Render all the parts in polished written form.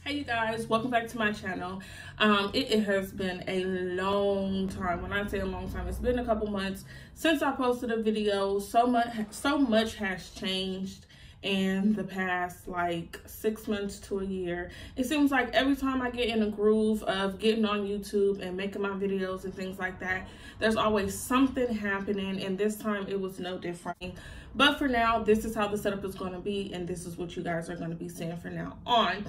Hey you guys, welcome back to my channel. It has been a long time. When I say a long time, it's been a couple months since I posted a video. So much has changed in the past like 6 months to a year. It seems like every time I get in a groove of getting on YouTube and making my videos and things like that, there's always something happening, and this time it was no different. But for now, this is how the setup is going to be, and this is what you guys are going to be seeing from now on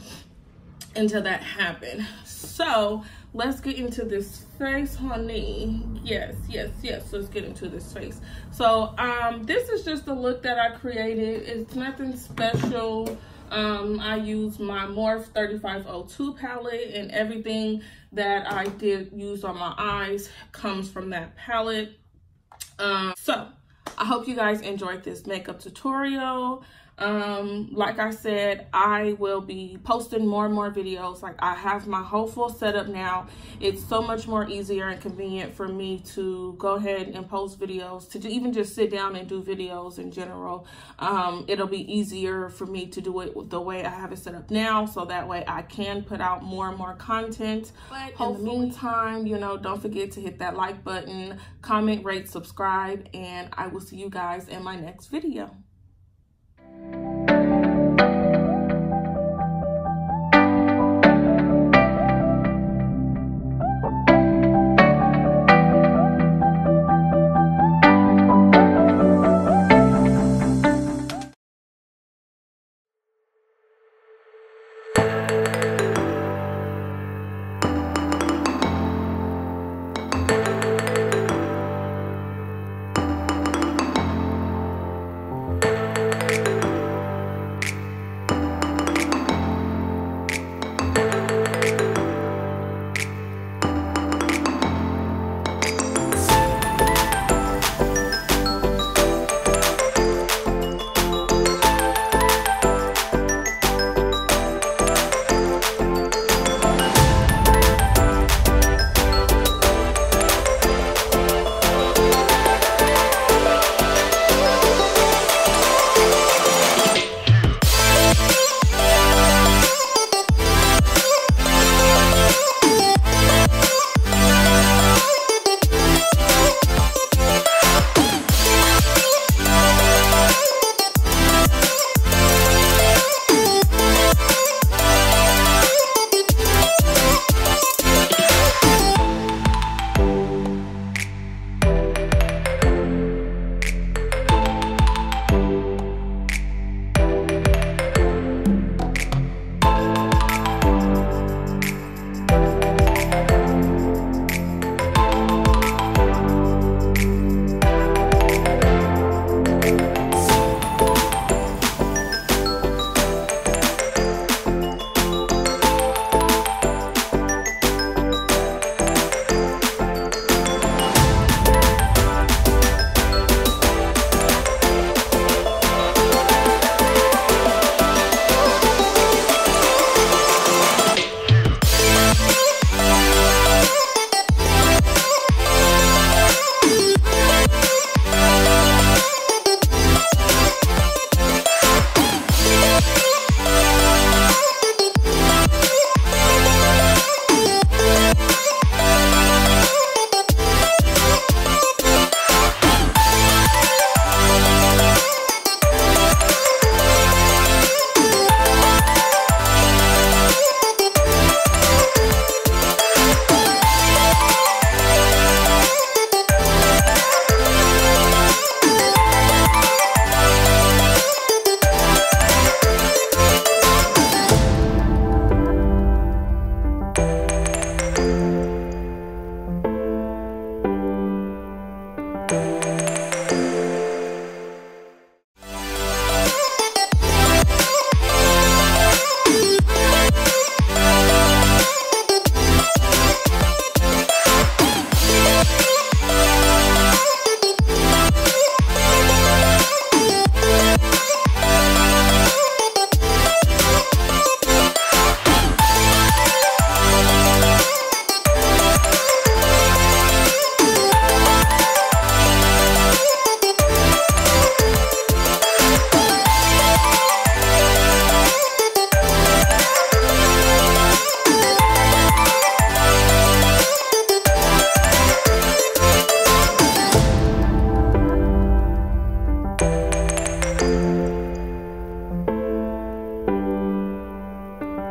until that happened. So let's get into this face, honey. Yes, let's get into this face. So this is just the look that I created. It's nothing special. I use my Morphe 3502 palette, and everything that I did use on my eyes comes from that palette. So I hope you guys enjoyed this makeup tutorial. Like I said, I will be posting more and more videos. Like, I have my whole full setup now. It's so much more easier and convenient for me to go ahead and post videos, to even just sit down and do videos in general. It'll be easier for me to do it the way I have it set up now, so that way I can put out more and more content. But in the meantime, you know, don't forget to hit that like button, comment, rate, subscribe, and I will see you guys in my next video.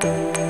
you.